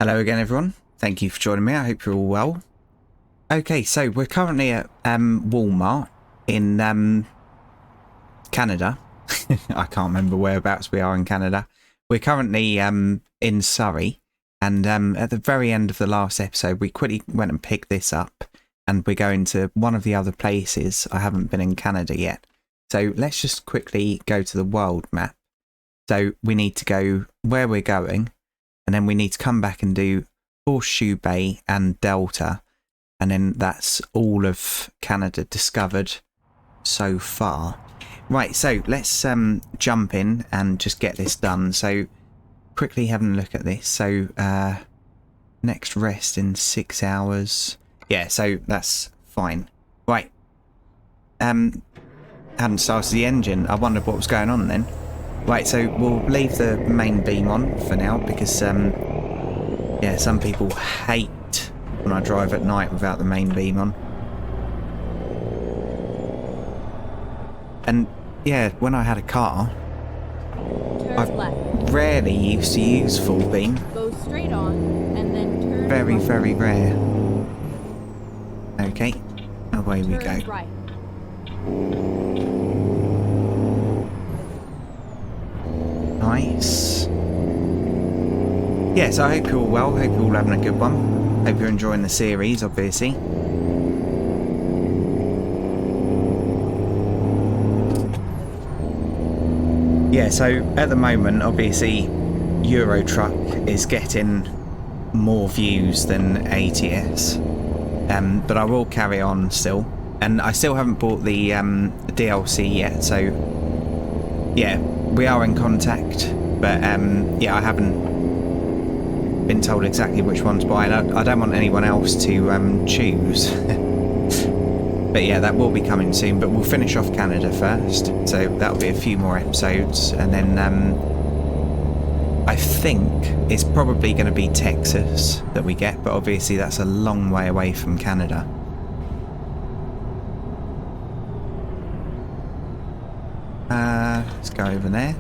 Hello again, everyone. Thank you for joining me. I hope you're all well. Okay, so we're currently at Walmart in Canada. I can't remember whereabouts we are in Canada. We're currently in Surrey, and at the very end of the last episode, we quickly went and picked this up, and we're going to one of the other places. I haven't been in Canada yet. So let's just quickly go to the world map. So we need to go where we're going, and then we need to come back and do Horseshoe Bay and Delta, and then that's all of Canada discovered so far. Right, so let's jump in and just get this done. So quickly having a look at this. So next rest in 6 hours. Yeah, so that's fine. Right. Hadn't started the engine. I wondered what was going on then. Right, so we'll leave the main beam on for now because, yeah, some people hate when I drive at night without the main beam on. And, yeah, when I had a car, I rarely used to use full beam. Go straight on, and then turn Very, right. very rare. Okay, away we go. Turn right. Nice. Yeah, so I hope you're all well. Hope you're all having a good one. Hope you're enjoying the series, obviously. Yeah, so at the moment, obviously, Euro Truck is getting more views than ATS. But I will carry on still. And I still haven't bought the DLC yet, so yeah, we are in contact. But yeah, I haven't been told exactly which one to buy, and I don't want anyone else to choose. But yeah, that will be coming soon, but we'll finish off Canada first, so that'll be a few more episodes, and then I think it's probably going to be Texas that we get, but obviously that's a long way away from Canada. Let's go over there.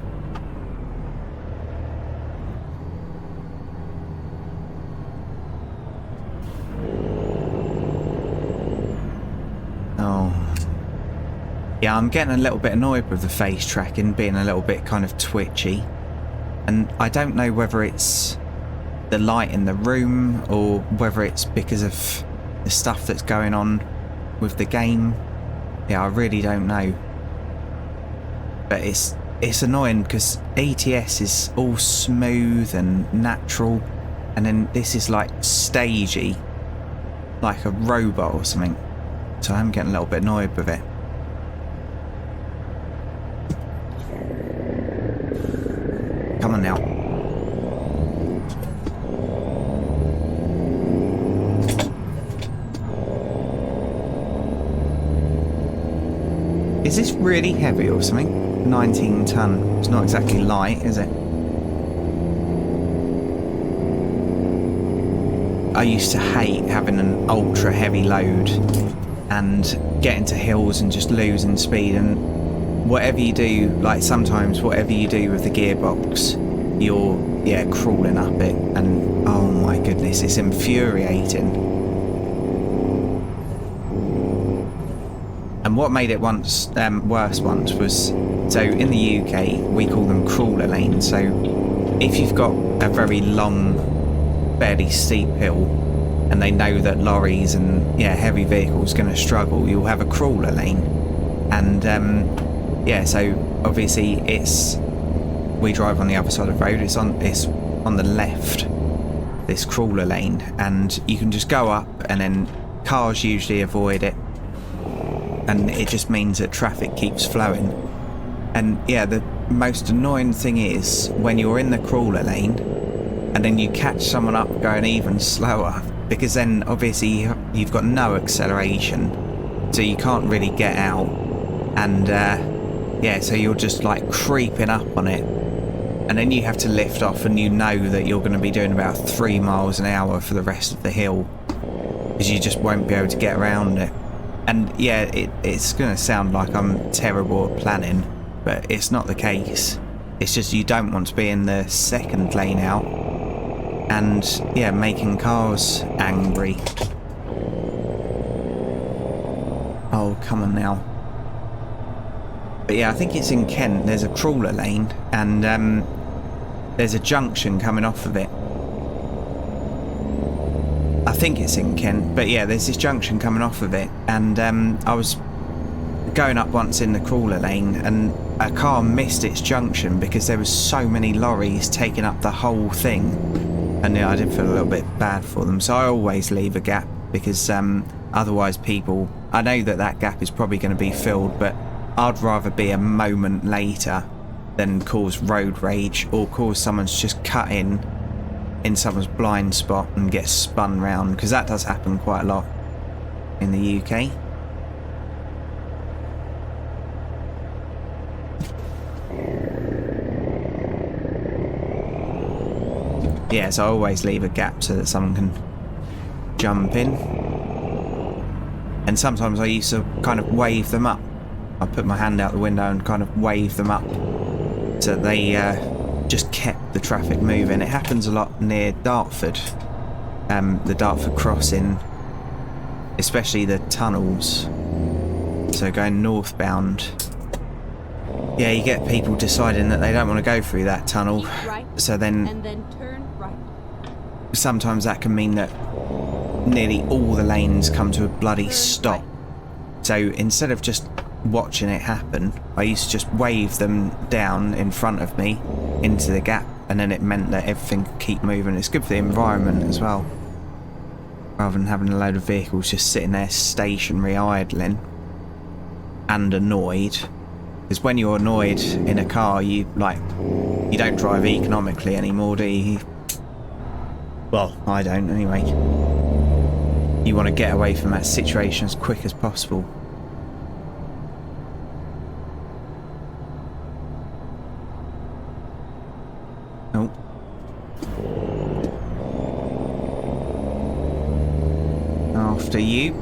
Yeah, I'm getting a little bit annoyed with the face tracking being a little bit kind of twitchy, and I don't know whether it's the light in the room or whether it's because of the stuff that's going on with the game. Yeah, I really don't know, but it's annoying because ATS is all smooth and natural, and then this is like stagey, like a robot or something, so I'm getting a little bit annoyed with it. Come on now. Is this really heavy or something? 19 ton. It's not exactly light, is it? I used to hate having an ultra heavy load and getting to hills and just losing speed, and whatever you do, like sometimes whatever you do with the gearbox, you're, yeah, crawling up it, and oh my goodness, it's infuriating. And what made it worse once was, so in the UK we call them crawler lanes. So if you've got a very long, fairly steep hill, and they know that lorries and, yeah, heavy vehicles going to struggle, you'll have a crawler lane. And yeah, so obviously we drive on the other side of the road. It's on the left, this crawler lane, and you can just go up, and then cars usually avoid it, and it just means that traffic keeps flowing. And yeah, the most annoying thing is when you're in the crawler lane and then you catch someone up going even slower, because then obviously you've got no acceleration, so you can't really get out, and yeah, so you're just like creeping up on it, and then you have to lift off, and you know that you're going to be doing about 3 miles an hour for the rest of the hill because you just won't be able to get around it. And yeah, it's going to sound like I'm terrible at planning, but it's not the case. It's just you don't want to be in the second lane out and yeah, making cars angry. Oh, come on now. But yeah, I think it's in Kent. There's a crawler lane, and there's a junction coming off of it. I think it's in Kent, but yeah, there's this junction coming off of it, and I was going up once in the crawler lane, and a car missed its junction because there was so many lorries taking up the whole thing, and yeah, I did feel a little bit bad for them. So I always leave a gap, because otherwise people, I know that gap is probably going to be filled, but I'd rather be a moment later than cause road rage or cause someone's just cut in someone's blind spot and get spun round, because that does happen quite a lot in the UK. Yeah, so I always leave a gap so that someone can jump in. And sometimes I used to kind of wave them up. I put my hand out the window and kind of wave them up so that they just kept the traffic moving. It happens a lot near Dartford, the Dartford crossing, especially the tunnels. So going northbound, yeah, you get people deciding that they don't want to go through that tunnel. Right, so then turn right. Sometimes that can mean that nearly all the lanes come to a bloody stop. Right. So instead of just watching it happen, I used to just wave them down in front of me into the gap, and then it meant that everything could keep moving. It's good for the environment as well, rather than having a load of vehicles just sitting there stationary idling and annoyed. Because when you're annoyed in a car, you don't drive economically anymore, do you? Well, I don't anyway. You want to get away from that situation as quick as possible. Oh. After you.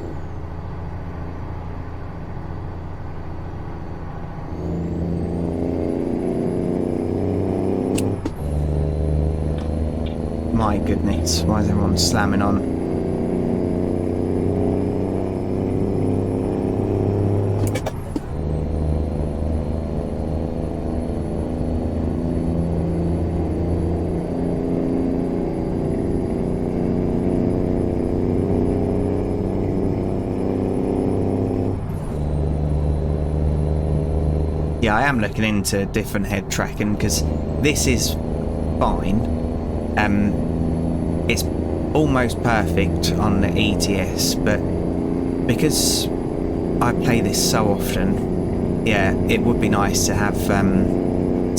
My goodness, why is everyone slamming on? Yeah, I am looking into different head tracking, because this is fine. It's almost perfect on the ETS, but because I play this so often, yeah, it would be nice to have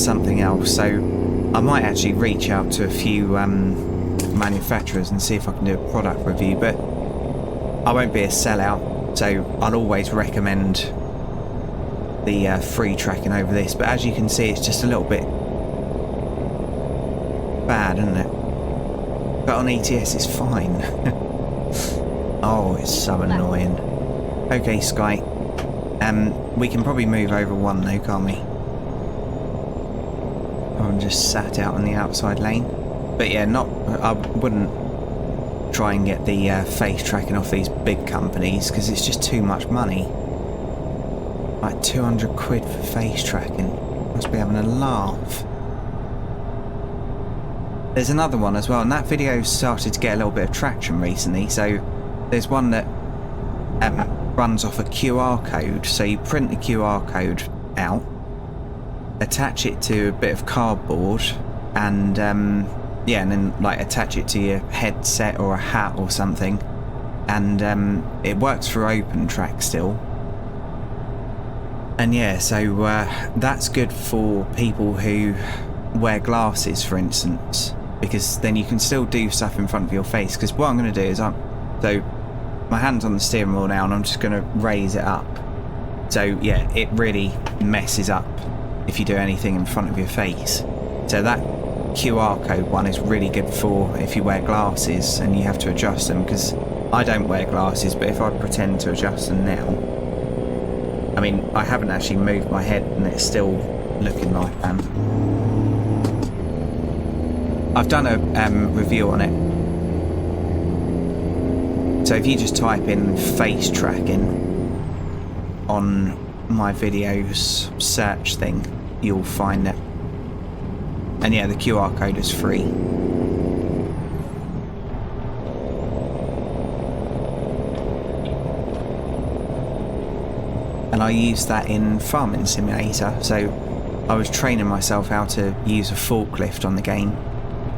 something else. So I might actually reach out to a few manufacturers and see if I can do a product review, but I won't be a sellout, so I'll always recommend the free tracking over this. But as you can see, it's just a little bit bad, isn't it? But on ETS it's fine. Oh, it's so annoying. Okay, Sky. We can probably move over one though, can't we? I'm just sat out on the outside lane. But yeah, I wouldn't try and get the face tracking off these big companies, because it's just too much money. Like 200 quid for face tracking. Must be having a laugh. There's another one as well, and that video started to get a little bit of traction recently. So there's one that runs off a QR code. So you print the QR code out, attach it to a bit of cardboard, and yeah, and then like attach it to your headset or a hat or something, and it works for OpenTrack still. And yeah, so that's good for people who wear glasses, for instance, because then you can still do stuff in front of your face. Because what I'm going to do is so my hand's on the steering wheel now, and I'm just going to raise it up. So yeah, it really messes up if you do anything in front of your face. So that QR code one is really good for if you wear glasses and you have to adjust them, because I don't wear glasses, but if I pretend to adjust them now, I mean, I haven't actually moved my head and it's still looking like I've done a review on it. So if you just type in face tracking on my videos search thing, you'll find it. And yeah, the QR code is free. And I used that in Farming Simulator, so I was training myself how to use a forklift on the game.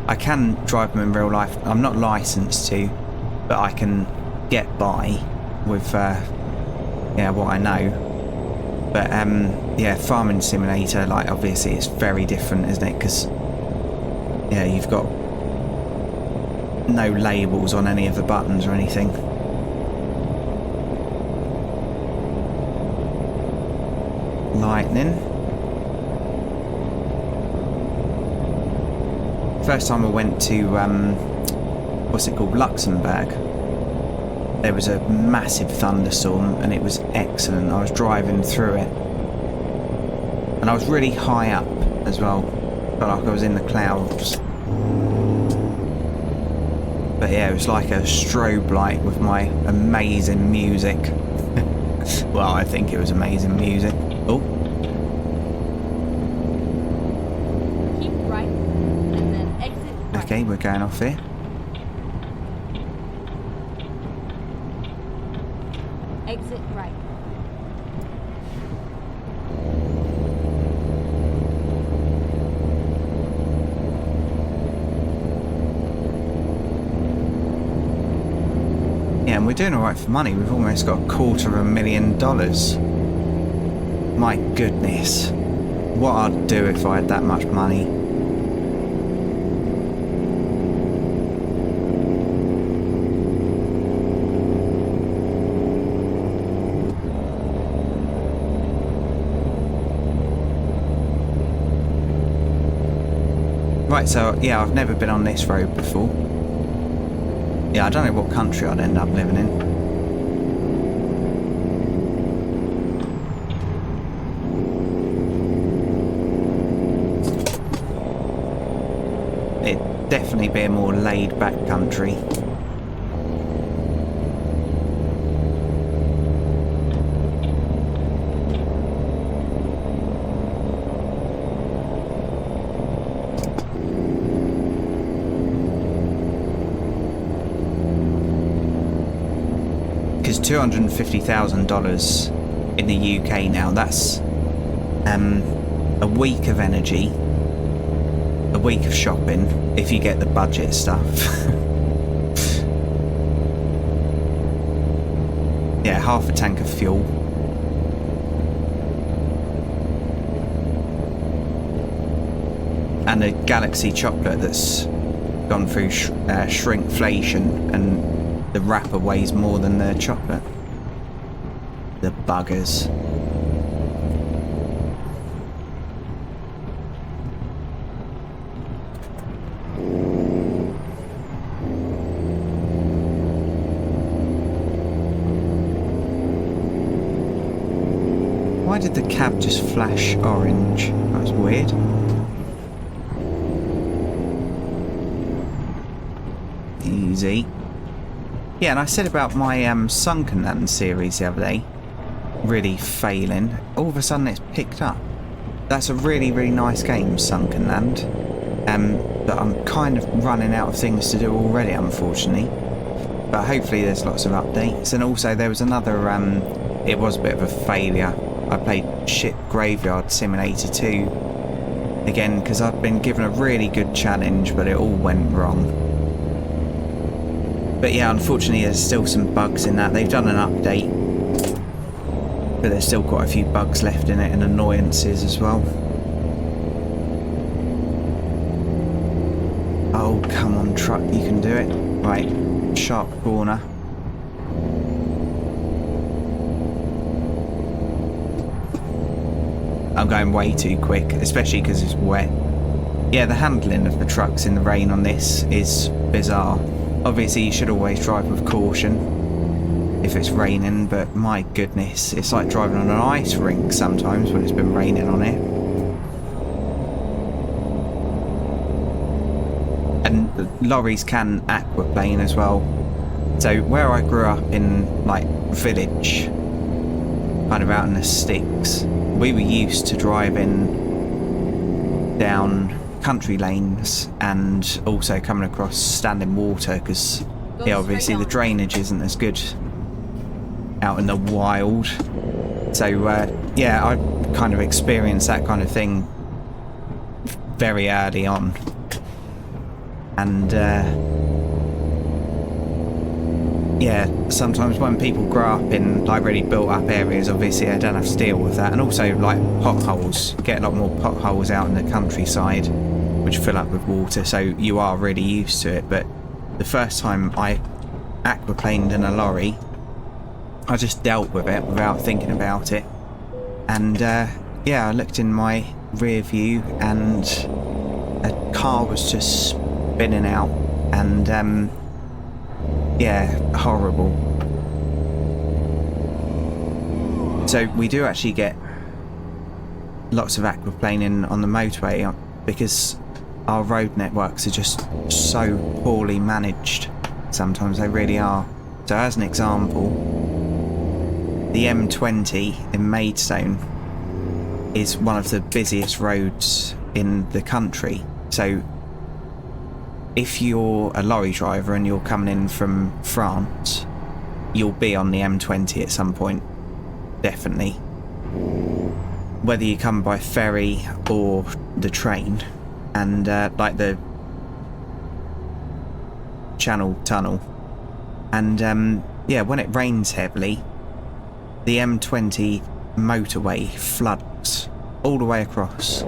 I can drive them in real life. I'm not licensed to, but I can get by with yeah, what I know. But yeah, Farming Simulator, like, obviously it's very different, isn't it? Because yeah, you've got no labels on any of the buttons or anything. Lightning. First time I went to what's it called, Luxembourg, there was a massive thunderstorm and it was excellent. I was driving through it and I was really high up as well, felt like I was in the clouds. But yeah, it was like a strobe light with my amazing music. Well, I think it was amazing music. Oh, Keep right and then exit right. okay, we're going off here. Exit right. Yeah, and we're doing alright for money. We've almost got $250,000. My goodness. What I'd do if I had that much money. Right, so yeah, I've never been on this road before. Yeah, I don't know what country I'd end up living in. It'd definitely be a more laid-back country. Because $250,000 in the UK now, that's a week of energy, a week of shopping, if you get the budget stuff. Yeah, half a tank of fuel. And a Galaxy chocolate that's gone through shrinkflation, and the wrapper weighs more than the chocolate. The buggers. Why did the cab just flash orange? That was weird. Easy. Yeah, and I said about my Sunken Land series the other day really failing. All of a sudden it's picked up. That's a really, really nice game, Sunken Land. But I'm kind of running out of things to do already, unfortunately. But hopefully there's lots of updates. And also there was another, it was a bit of a failure. I played Ship Graveyard Simulator 2 again because I'd been given a really good challenge, but it all went wrong. But yeah, unfortunately there's still some bugs in that. They've done an update, but there's still quite a few bugs left in it and annoyances as well. Oh, come on, truck, you can do it. Right, sharp corner. I'm going way too quick, especially because it's wet. Yeah, the handling of the trucks in the rain on this is bizarre. Obviously you should always drive with caution if it's raining, but my goodness, it's like driving on an ice rink sometimes when it's been raining on it. lorries can aquaplane as well. So where I grew up in like village, kind of out in the sticks, we were used to driving down country lanes and also coming across standing water because obviously the drainage isn't as good out in the wild. So yeah, I kind of experienced that kind of thing very early on. And yeah, sometimes when people grow up in like really built up areas, obviously they don't have to deal with that. And also like potholes, get a lot more potholes out in the countryside which fill up with water, so you are really used to it. But the first time I aquaplaned in a lorry, I just dealt with it without thinking about it. And yeah, I looked in my rear view and a car was just spinning out, and yeah, horrible. So we do actually get lots of aquaplaning on the motorway because our road networks are just so poorly managed. Sometimes they really are. So as an example, the M20 in Maidstone is one of the busiest roads in the country. So if you're a lorry driver and you're coming in from France, you'll be on the M20 at some point, definitely. Whether you come by ferry or the train, and like the Channel Tunnel. And yeah, when it rains heavily, the M20 motorway floods all the way across.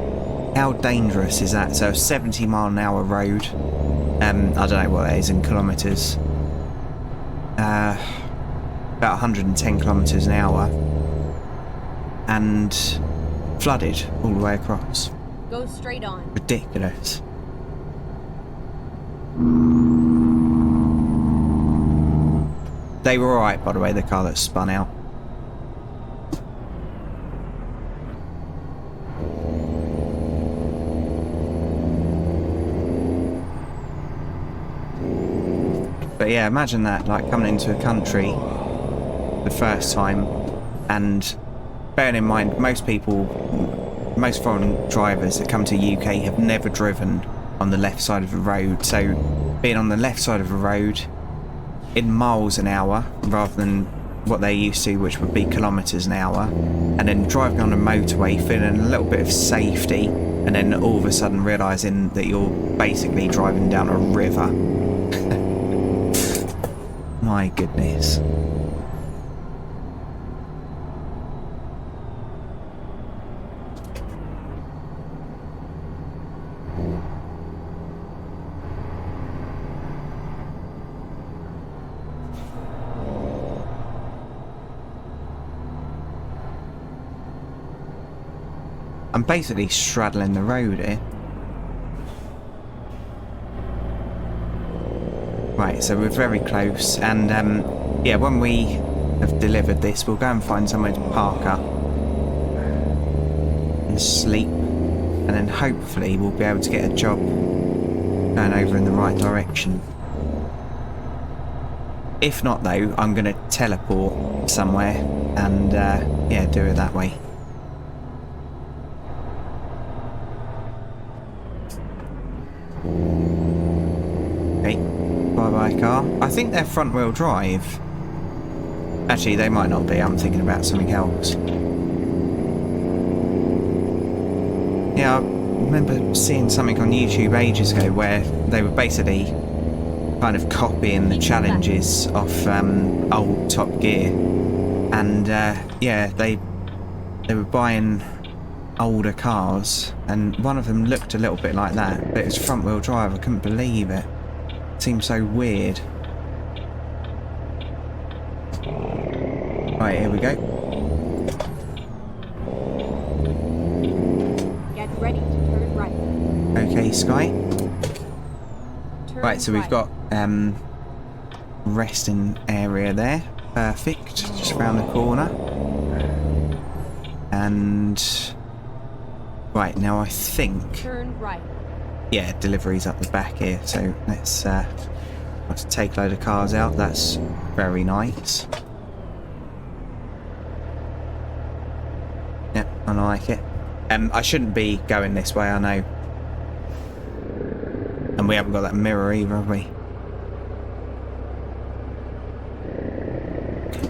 How dangerous is that? So a 70-mile-an-hour road, I don't know what that is in kilometres, about 110 kilometres an hour, and flooded all the way across. Go straight on. Ridiculous. They were alright, by the way, the car that spun out. But yeah, imagine that, like coming into a country the first time, and bearing in mind most foreign drivers that come to the UK have never driven on the left side of the road. So being on the left side of the road in miles an hour rather than what they're used to, which would be kilometres an hour, and then driving on a motorway feeling a little bit of safety, and then all of a sudden realising that you're basically driving down a river. My goodness. I'm basically straddling the road here. Right, so we're very close, and yeah, when we have delivered this, we'll go and find somewhere to park up and sleep, and then hopefully we'll be able to get a job going over in the right direction. If not though, I'm going to teleport somewhere and yeah, do it that way. Bye-bye car. I think they're front-wheel drive. Actually, they might not be. I'm thinking about something else. Yeah, I remember seeing something on YouTube ages ago where they were basically kind of copying the challenges off old Top Gear. And yeah, they were buying older cars, and one of them looked a little bit like that, but it was front-wheel drive. I couldn't believe it. Seems so weird. Right, here we go. Get ready to turn right. Okay, Sky. Turn Right, so we've got resting area there. Perfect. Just round the corner. And right, now I think Turn right. yeah, deliveries up the back here. So let's take a load of cars out. That's very nice. Yep, I like it. I shouldn't be going this way, I know. And we haven't got that mirror either, have we?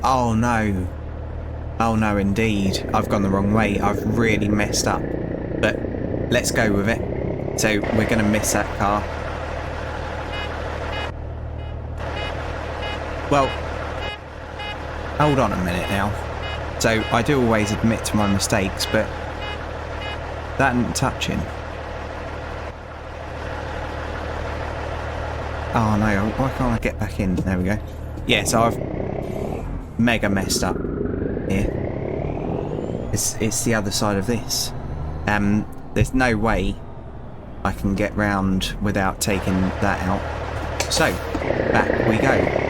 Oh no. Oh no, indeed. I've gone the wrong way. I've really messed up. But let's go with it. So we're going to miss that car. Well, hold on a minute now. So I do always admit to my mistakes, but that ain't touching. Oh no, why can't I get back in? There we go. Yeah, so I've mega messed up here. It's the other side of this. There's no way I can get round without taking that out. So, back we go.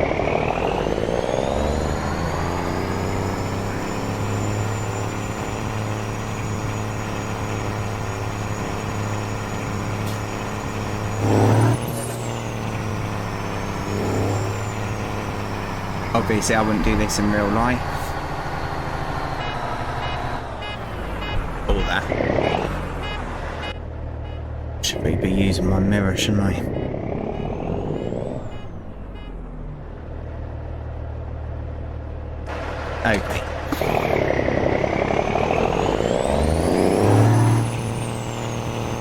Obviously, I wouldn't do this in real life. All that. Should we be using my mirror, shouldn't I? Okay.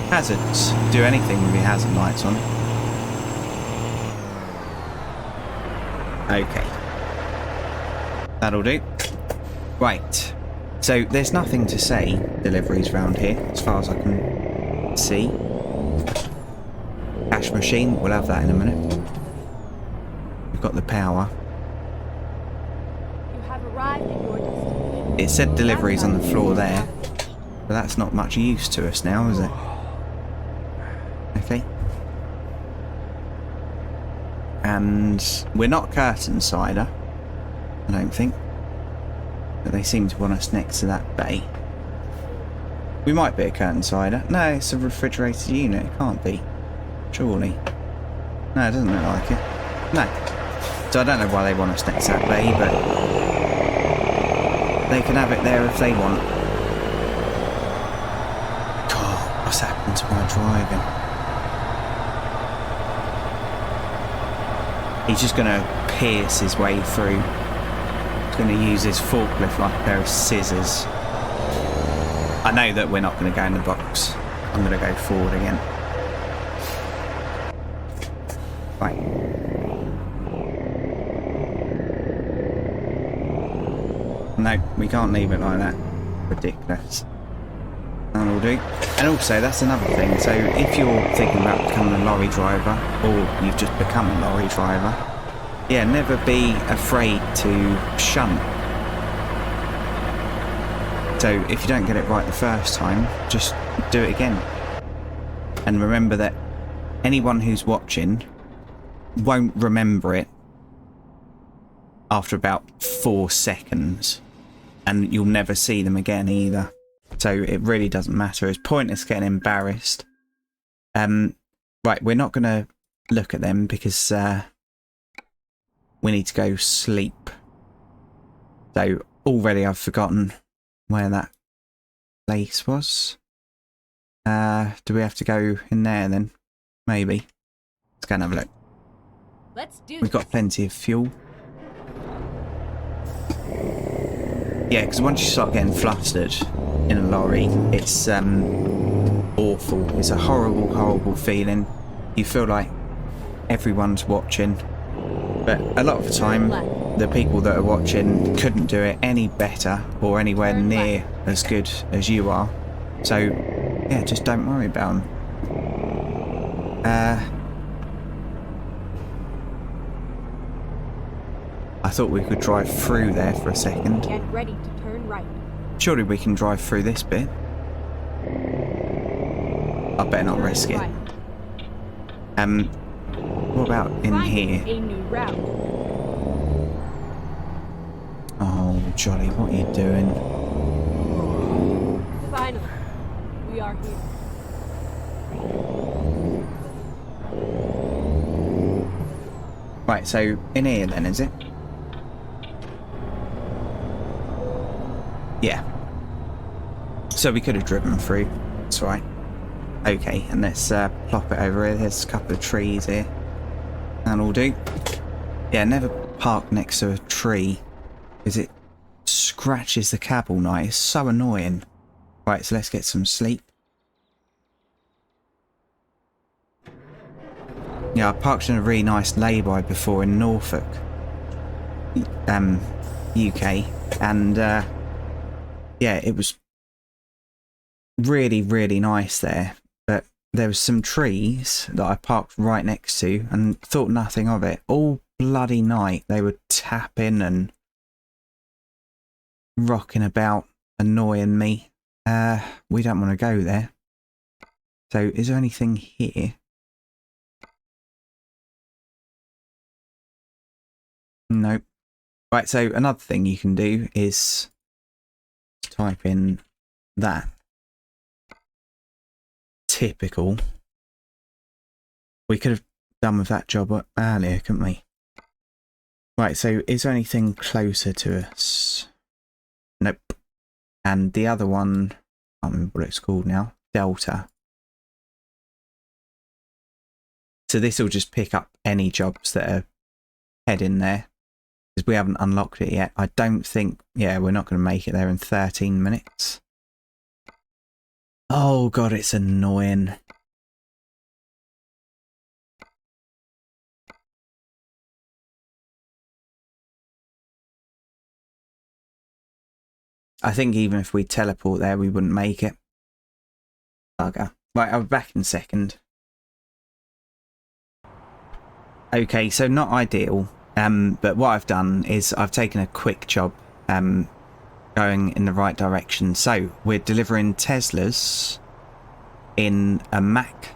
Hazards. Do anything with your hazard lights on. Okay. That'll do. Right. So there's nothing to say deliveries around here, as far as I can see. Cash machine, we'll have that in a minute. We've got the power. You have arrived at your destination. It said deliveries on the floor there, but that's not much use to us now, is it? Okay. And we're not curtain cider, I don't think. But they seem to want us next to that bay. We might be a curtain cider. No, it's a refrigerated unit. It can't be. Surely. No, it doesn't look like it. No. So I don't know why they want us next to that bay, but they can have it there if they want. God, what's happened to my driving? He's just going to pierce his way through. He's going to use his forklift like a pair of scissors. I know that we're not going to go in the box. I'm going to go forward again. Right. No, we can't leave it like that. Ridiculous. That'll do. And also, that's another thing. So, if you're thinking about becoming a lorry driver, or you've just become a lorry driver, yeah, never be afraid to shunt. So, if you don't get it right the first time, just do it again. And remember that anyone who's watching won't remember it after about 4 seconds. And you'll never see them again either. So it really doesn't matter. It's pointless getting embarrassed. Right, we're not going to look at them because we need to go sleep. So already I've forgotten where that place was. Do we have to go in there then? Maybe. Let's go and have a look. Let's do We've got plenty of fuel. Yeah, because once you start getting flustered in a lorry, it's awful. It's a horrible, horrible feeling. You feel like everyone's watching. But a lot of the time, the people that are watching couldn't do it any better or anywhere near as good as you are. So, yeah, just don't worry about them. I thought we could drive through there for a second. Get ready to turn right. Surely we can drive through this bit. I better not risk it. What about in here? A new route. Oh, Jolly, what are you doing? Finally, we are here. Right, so in here then, is it? Yeah. So we could have driven through. That's right. Okay, and let's plop it over here. There's a couple of trees here. That'll do. Yeah, never park next to a tree because it scratches the cab all night. It's so annoying. Right, so let's get some sleep. Yeah, I parked in a really nice lay-by before in Norfolk, UK, and yeah, it was really, really nice there. But there was some trees that I parked right next to and thought nothing of it. All bloody night they were tapping and rocking about, annoying me. We don't want to go there. So is there anything here? Nope. Right, so another thing you can do is type in that. Typical. We could have done with that job earlier, couldn't we? Right, so is there anything closer to us? Nope. And the other one, I can't remember what it's called now. Delta. So this will just pick up any jobs that are heading there. Because we haven't unlocked it yet. I don't think, yeah, we're not going to make it there in 13 minutes. Oh god, it's annoying. I think even if we teleport there, we wouldn't make it. Bugger. Right, I'll be back in a second. Okay, so not ideal. But what I've done is I've taken a quick job going in the right direction. So we're delivering Teslas in a Mac.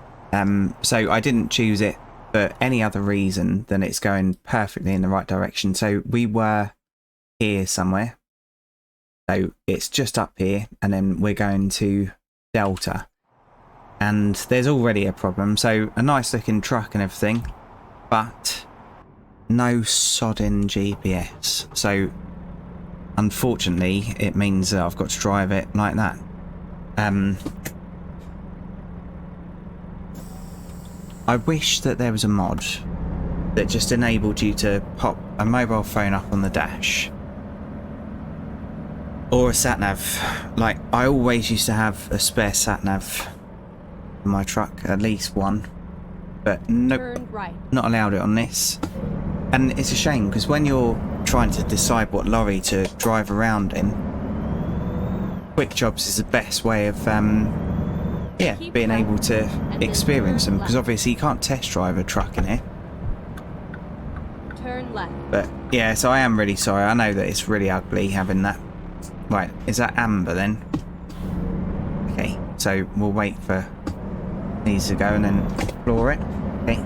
So I didn't choose it for any other reason than it's going perfectly in the right direction. So we were here somewhere. So it's just up here, and then we're going to Delta. And there's already a problem. So a nice looking truck and everything, but no sodding GPS. So unfortunately it means that I've got to drive it like that. I wish that there was a mod that just enabled you to pop a mobile phone up on the dash or a sat nav. Like, I always used to have a spare sat nav in my truck, at least one, but nope, Right. not allowed it on this. And it's a shame because when you're trying to decide what lorry to drive around in, quick jobs is the best way of yeah, being able to experience them, because obviously you can't test drive a truck in here. Turn left. But yeah, so I am really sorry. I know that it's really ugly having that. Right, is that amber then? Okay, so we'll wait for these to go and then explore it. Okay.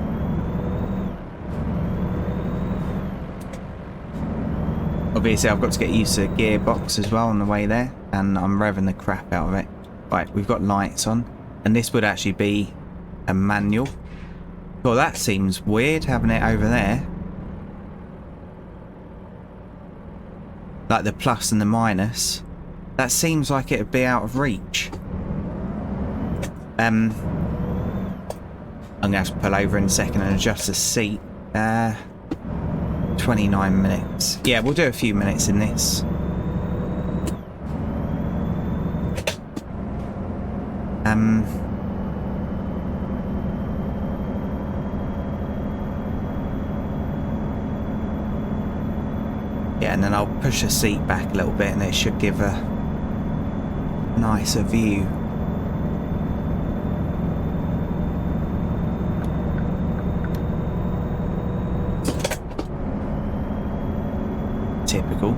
Obviously I've got to get used to the gearbox as well on the way there, and I'm revving the crap out of it. Right, we've got lights on, and this would actually be a manual. Well, that seems weird having it over there. Like the plus and the minus. That seems like it would be out of reach. I'm gonna have to pull over in a second and adjust the seat. 29 minutes. Yeah, we'll do a few minutes in this. Yeah, and then I'll push the seat back a little bit and it should give a nicer view. Typical.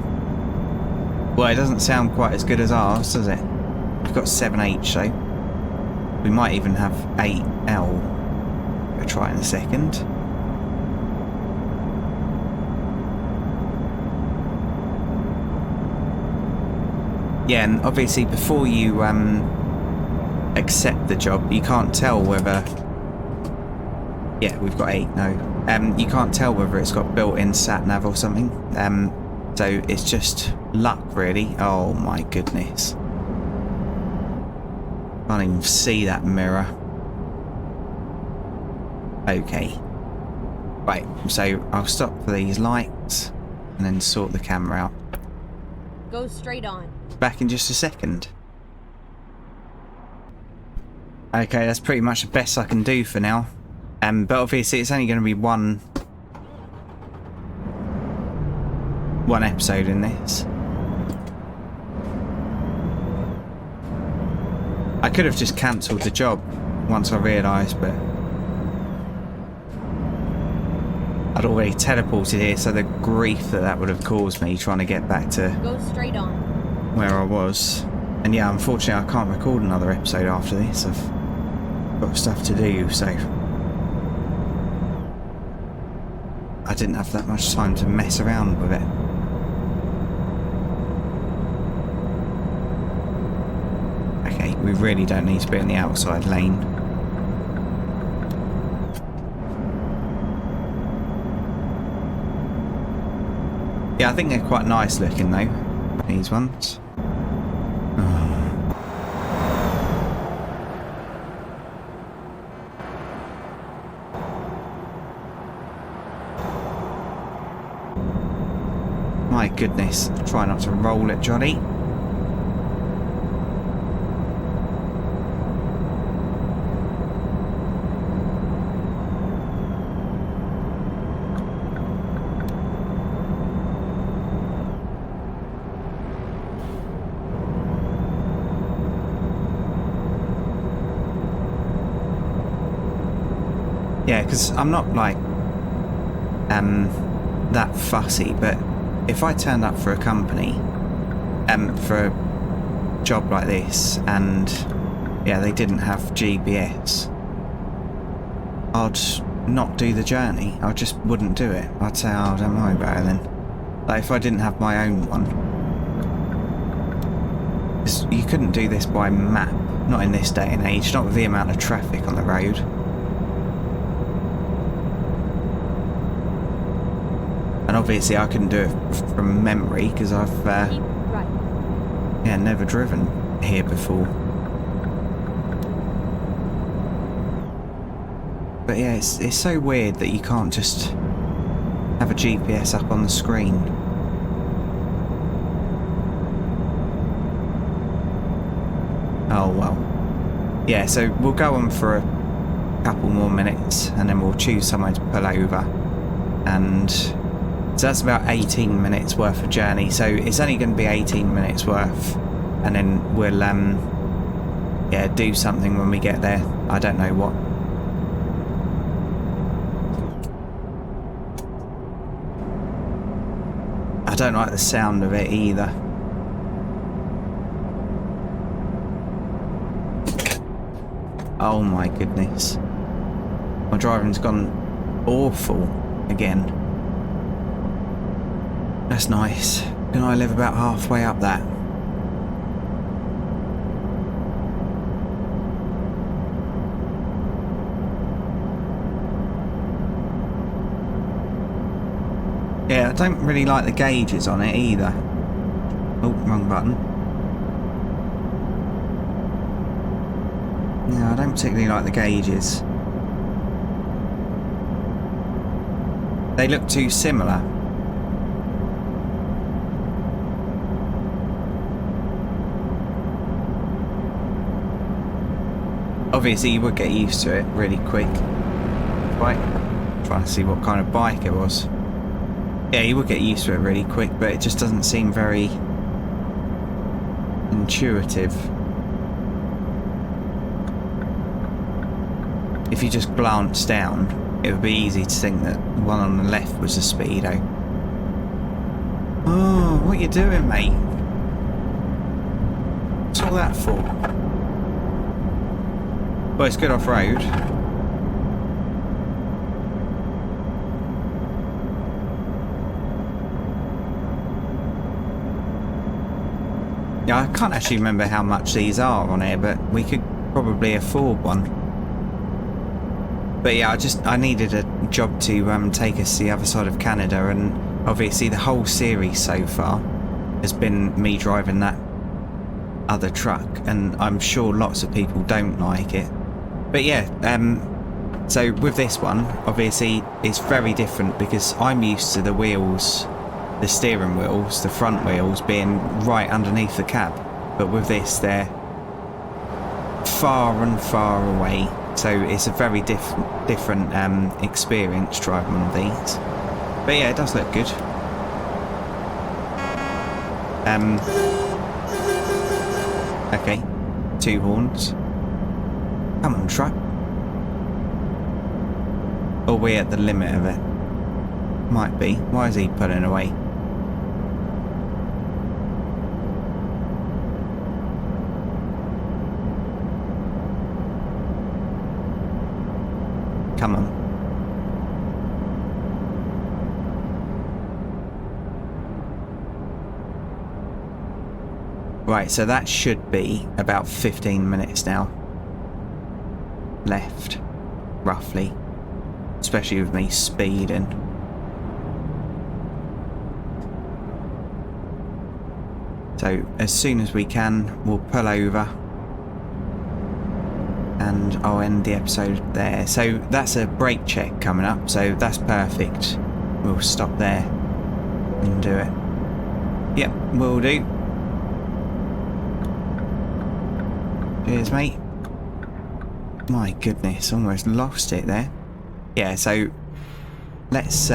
Well, it doesn't sound quite as good as ours, does it? We've got 7H, so we might even have 8L. I'll try in a second. Yeah, and obviously before you accept the job, you can't tell whether Yeah, we've got 8 now. You can't tell whether it's got built-in sat-nav or something. So it's just luck, really. Oh my goodness. Can't even see that mirror. Okay. Right, so I'll stop for these lights and then sort the camera out. Go straight on. Back in just a second. Okay, that's pretty much the best I can do for now. But obviously it's only going to be one episode in this. I could have just cancelled the job once I realised, but I'd already teleported here, so the grief that would have caused me trying to get back to Go straight on. where I was. And yeah, unfortunately I can't record another episode after this. I've got stuff to do, so I didn't have that much time to mess around with it. Okay, we really don't need to be in the outside lane. Yeah, I think they're quite nice looking though, these ones. My goodness, try not to roll it, Johnny. Yeah, because I'm not like that fussy, but if I turned up for a company for a job like this and yeah, they didn't have GPS, I'd not do the journey. I just wouldn't do it. I'd say, oh, don't worry about it then. Like if I didn't have my own one. 'Cause you couldn't do this by map, not in this day and age, not with the amount of traffic on the road. And obviously I couldn't do it from memory because I've Keep right. yeah, never driven here before. But yeah, it's so weird that you can't just have a GPS up on the screen. Oh well. Yeah, so we'll go on for a couple more minutes and then we'll choose somewhere to pull over. And so that's about 18 minutes worth of journey. So it's only going to be 18 minutes worth. And then we'll yeah, do something when we get there. I don't know what. I don't like the sound of it either. Oh my goodness. My driving's gone awful again. That's nice. Can I live about halfway up that? Yeah, I don't really like the gauges on it either. Oh, wrong button. No, I don't particularly like the gauges. They look too similar. Obviously you would get used to it really quick. Right, trying to see what kind of bike it was. Yeah, you would get used to it really quick, but it just doesn't seem very intuitive. If you just glance down, it would be easy to think that the one on the left was a Speedo. Oh, what you doing, mate? What's all that for? Well, it's good off-road. Yeah, I can't actually remember how much these are on here, but we could probably afford one. But yeah, I needed a job to take us to the other side of Canada, and obviously the whole series so far has been me driving that other truck, and I'm sure lots of people don't like it. But yeah, so with this one, obviously it's very different because I'm used to the wheels, the steering wheels, the front wheels being right underneath the cab, but with this they're far and far away, so it's a very different experience driving one of these. But yeah, it does look good. Okay, 2 horns. Come on, truck. Or we're at the limit of it. Might be. Why is he pulling away? Come on. Right, so that should be about 15 minutes now. Left. Roughly. Especially with me speeding. So as soon as we can, we'll pull over. And I'll end the episode there. So that's a brake check coming up, so that's perfect. We'll stop there and do it. Yep, will do. Cheers, mate. My goodness, almost lost it there. Yeah, so let's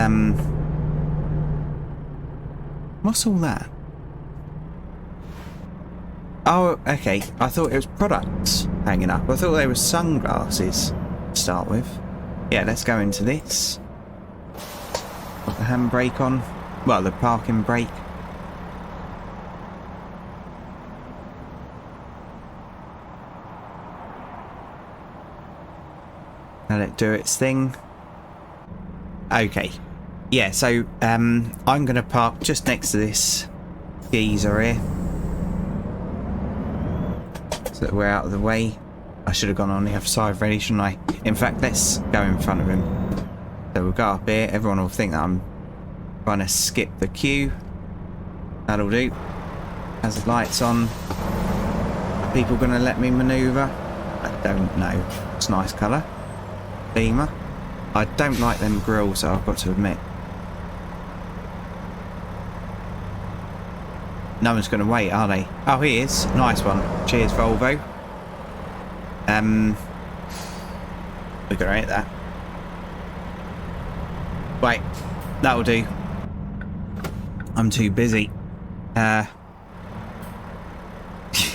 what's all that? Oh, okay. I thought it was products hanging up. I thought they were sunglasses to start with. Yeah, let's go into this. Put the handbrake on. Well, the parking brake. Let it do its thing. Okay. Yeah, so I'm going to park just next to this geezer here. So that we're out of the way. I should have gone on the other side already, shouldn't I? In fact, let's go in front of him. So we'll go up here. Everyone will think that I'm trying to skip the queue. That'll do. Has the lights on. Are people going to let me manoeuvre? I don't know. It's a nice colour. Beamer. I don't like them grills, though, I've got to admit. No one's going to wait, are they? Oh, he is. Nice one. Cheers, Volvo. We're going to hit that. Wait. That'll do. I'm too busy. Yeah,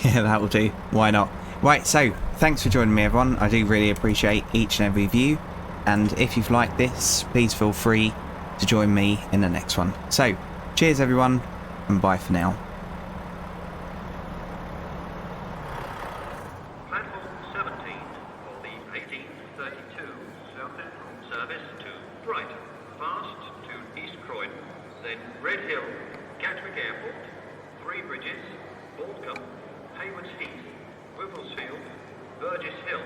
that'll do. Why not? Right, so, thanks for joining me, everyone. I do really appreciate each and every view. And if you've liked this, please feel free to join me in the next one. So, cheers, everyone, and bye for now. Platform 17 for the 1832 South Central service to Brighton, fast to East Croydon, then Red Hill, Gatwick Airport, Three Bridges, Aldcombe, Haywards Heath, Wivelsfield, Burgess Hill,